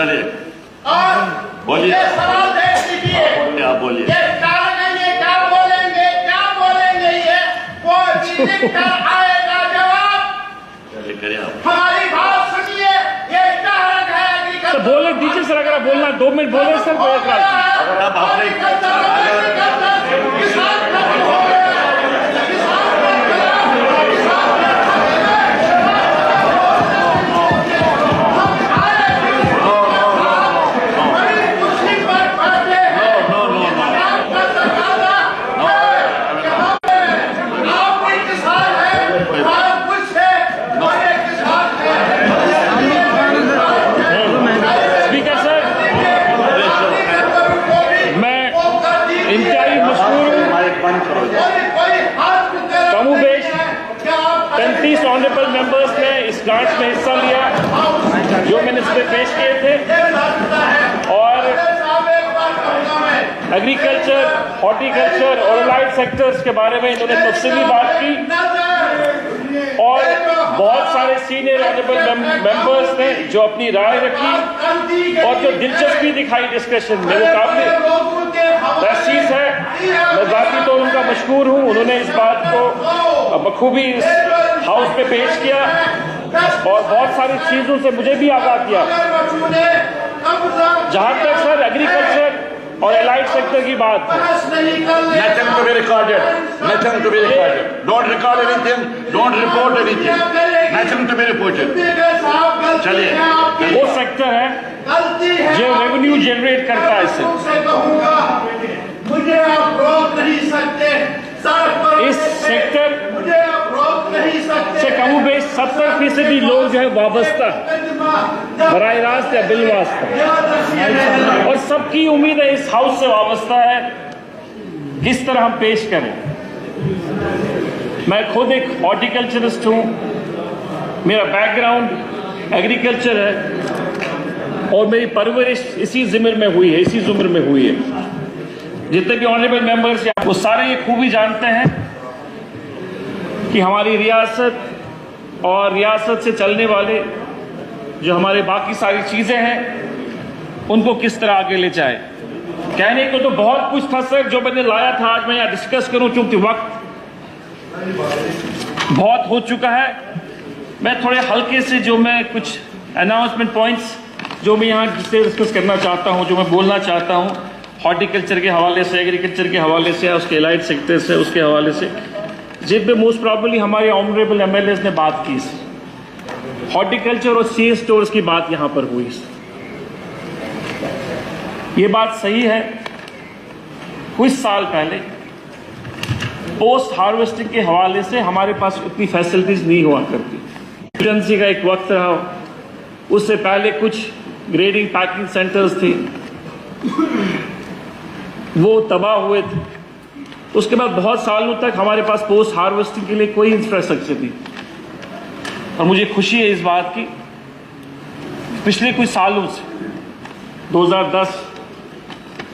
चलिए और बोलिए। ये सवाल देख लीजिए, आप बोलिए। ये कारण ये क्या बोलेंगे ये वो लिख कर आएगा जवाब। चलिए करिए आप। हमारी बात सुनिए, ये कारण है तो बोले दीजिए सर, अगर आप बोलना 2 मिनट बोले सर, कोई एतराज नहीं। अगर आप अपने स्पीकर सर, मैं इंतहाई मशहूर हूँ। कमोबेश 35 ऑनरेबल मेंबर्स ने इस डांस में हिस्सा लिया जो मैंने इस पे पेश किए थे, और एग्रीकल्चर, हॉर्टिकल्चर और अलाइड सेक्टर्स के बारे में इन्होंने तफसीली बात की, और बहुत सारे सीनियर ऑनरेबल मेंबर्स ने जो अपनी राय रखी और जो दिलचस्पी दिखाई डिस्कशन में, वो काफी चीज है। मैं जाती तो उनका मशहूर हूँ, उन्होंने इस बात को बखूबी इस हाउस पे पेश किया और बहुत सारी चीजों से मुझे भी आगाह किया। जहां तक सर एग्रीकल्चर और एलाइड सेक्टर की बात है, nothing to be recorded, nothing to be recorded. Don't record anything, don't report anything, nothing to be reported. चलिए, वो सेक्टर है जो रेवेन्यू जनरेट करता है इससे। मुझे आप रोक नहीं सकते, इस सेक्टर मुझे आप रोक नहीं सकते से कमोबेश 70% लोग जो है वाबस्ता है, बराह रास्त या बिल वास्ता, और सबकी उम्मीद है इस हाउस से वाबस्ता है किस तरह हम पेश करें। मैं खुद एक हॉर्टिकल्चरिस्ट हूँ, मेरा बैकग्राउंड एग्रीकल्चर है और मेरी परवरिश इसी ज़िम्र में हुई है, इसी ज़ुम्र में हुई है। जितने भी ऑनरेबल मेंबर्स हैं वो सारे ये खूबी जानते हैं कि हमारी रियासत और रियासत से चलने वाले जो हमारे बाकी सारी चीज़ें हैं उनको किस तरह आगे ले जाए। कहने को तो बहुत कुछ था सर जो मैंने लाया था, आज मैं यहाँ डिस्कस करूँ चूंकि वक्त बहुत हो चुका है। मैं थोड़े हल्के से जो मैं कुछ अनाउंसमेंट पॉइंट्स जो मैं यहाँ डिस्कस करना चाहता हूँ, जो मैं बोलना चाहता हूँ, हॉर्टिकल्चर के हवाले से, एग्रीकल्चर के हवाले से, उसके एलाइड सेक्टर से, उसके हवाले से, जिन पे मोस्ट प्रॉब्ली हमारे ऑनरेबल एमएलएस ने बात की। हॉर्टिकल्चर और सी स्टोर्स की बात यहाँ पर हुई। ये बात सही है, कुछ साल पहले पोस्ट हार्वेस्टिंग के हवाले से हमारे पास उतनी फैसिलिटीज नहीं हुआ करती। इमरजेंसी का एक वक्त रहा, उससे पहले कुछ ग्रेडिंग पैकिंग सेंटर्स थे, वो तबाह हुए थे। उसके बाद बहुत सालों तक हमारे पास पोस्ट हार्वेस्टिंग के लिए कोई इंफ्रास्ट्रक्चर नहीं, और मुझे खुशी है इस बात की पिछले कुछ सालों से 2010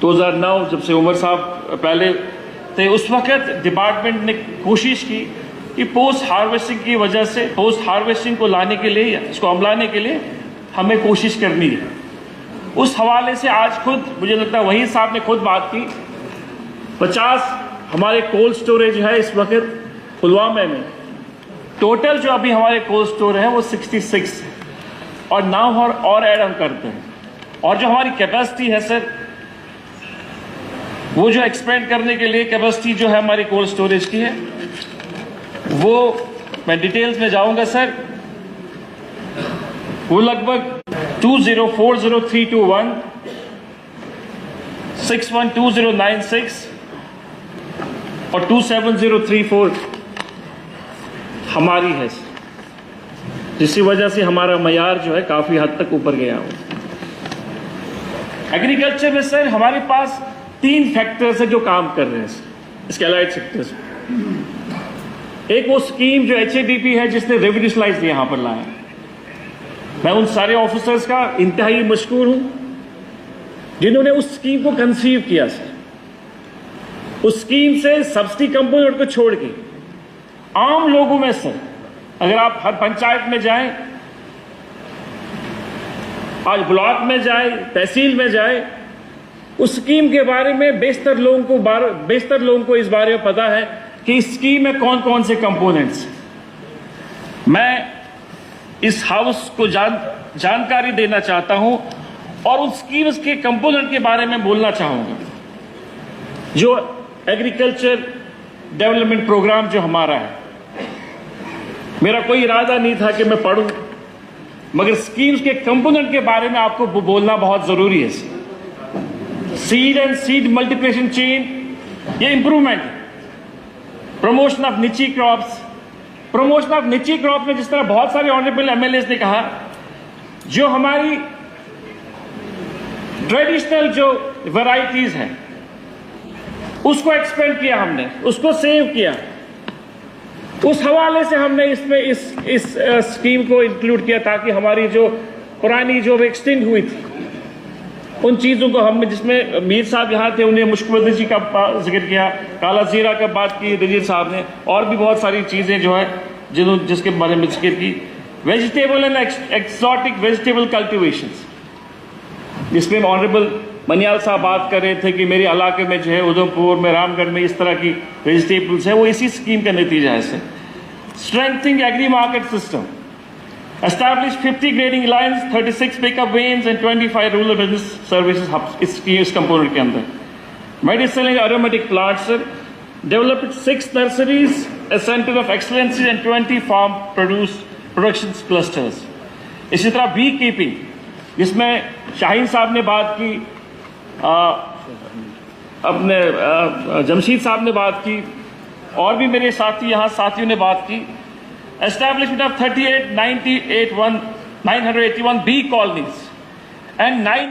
2009 जब से उमर साहब पहले थे, उस वक्त डिपार्टमेंट ने कोशिश की कि पोस्ट हार्वेस्टिंग की वजह से, पोस्ट हार्वेस्टिंग को लाने के लिए, इसको अमलाने के लिए हमें कोशिश करनी है। उस हवाले से आज खुद मुझे लगता है वही साहब ने खुद बात की, 50 हमारे कोल्ड स्टोरेज है इस वक्त पुलवामा में। टोटल जो अभी हमारे कोल्ड स्टोर है वो 66 और 9 और ऐड हम करते हैं। और जो हमारी कैपेसिटी है सर, वो जो एक्सपेंड करने के लिए कैपेसिटी जो है हमारी कोल्ड स्टोरेज की है, वो मैं डिटेल्स में जाऊंगा सर, वो लगभग 2040321 612096 और 27034 हमारी है, जिसकी वजह से हमारा मयार जो है काफी हद तक ऊपर गया हो। एग्रीकल्चर में सर हमारे पास 3 फैक्टर्स है जो काम कर रहे हैं इसके एलाइड सेक्टर्स में। एक वो स्कीम जो HADP है जिसने रेवोल्यूशनाइज यहां पर लाया। मैं उन सारे ऑफिसर्स का इंतहाई मशकूर हूं जिन्होंने उस स्कीम को कंसीव किया सर। उस स्कीम से सब्सिडी कंपोनेंट को छोड़ के आम लोगों में सर, अगर आप हर पंचायत में जाएं आज ब्लॉक में जाए, तहसील में जाए, उस स्कीम के बारे में बेशतर लोगों को इस बारे में पता है कि इस स्कीम में कौन कौन से कंपोनेंट्स। मैं इस हाउस को जानकारी देना चाहता हूं और उस स्कीम्स के कंपोनेंट के बारे में बोलना चाहूंगा। जो एग्रीकल्चर डेवलपमेंट प्रोग्राम जो हमारा है, मेरा कोई इरादा नहीं था कि मैं पढ़ूं, मगर स्कीम्स के कंपोनेंट के बारे में आपको बोलना बहुत जरूरी है। Seed and seed multiplication chain, ये improvement, promotion of niche crops. Promotion of niche crop में जिस तरह बहुत सारे ऑनरेबल एमएलएस ने कहा, जो हमारी ट्रेडिशनल जो वैरायटीज हैं उसको एक्सपेंड किया, हमने उसको सेव किया। उस हवाले से हमने इसमें इस स्कीम को इंक्लूड किया ताकि हमारी जो पुरानी जो एक्सटेंड हुई थी उन चीज़ों को हमने, जिसमें मीर साहब यहाँ थे, उन्हें मुश्कबदशी का जिक्र किया, काला जीरा का बात की रजीर साहब ने, और भी बहुत सारी चीज़ें जो है जिसके बारे में जिक्र की। वेजिटेबल एंड एक्सोटिक वेजिटेबल कल्टिवेशंस, जिसमें ऑनरेबल मनियाल साहब बात कर रहे थे कि मेरे इलाके में जो है उधमपुर में, रामगढ़ में इस तरह की वेजिटेबल्स है, वो इसी स्कीम का नतीजा है। Strengthening agri market system, establish 50 grading lines, 36 pickup vans and 25 rural business services hubs इस कंपोनेंट के अंदर। Medicinal and aromatic plants, developed 6 nurseries, a center of excellency and 20 farm production clusters। इसी तरह बी कीपिंग, जिसमें शाहीन साहब ने बात की, अपने जमशीद साहब ने बात की, और भी मेरे साथियों ने बात की। Establishment of 981 bee colonies and 9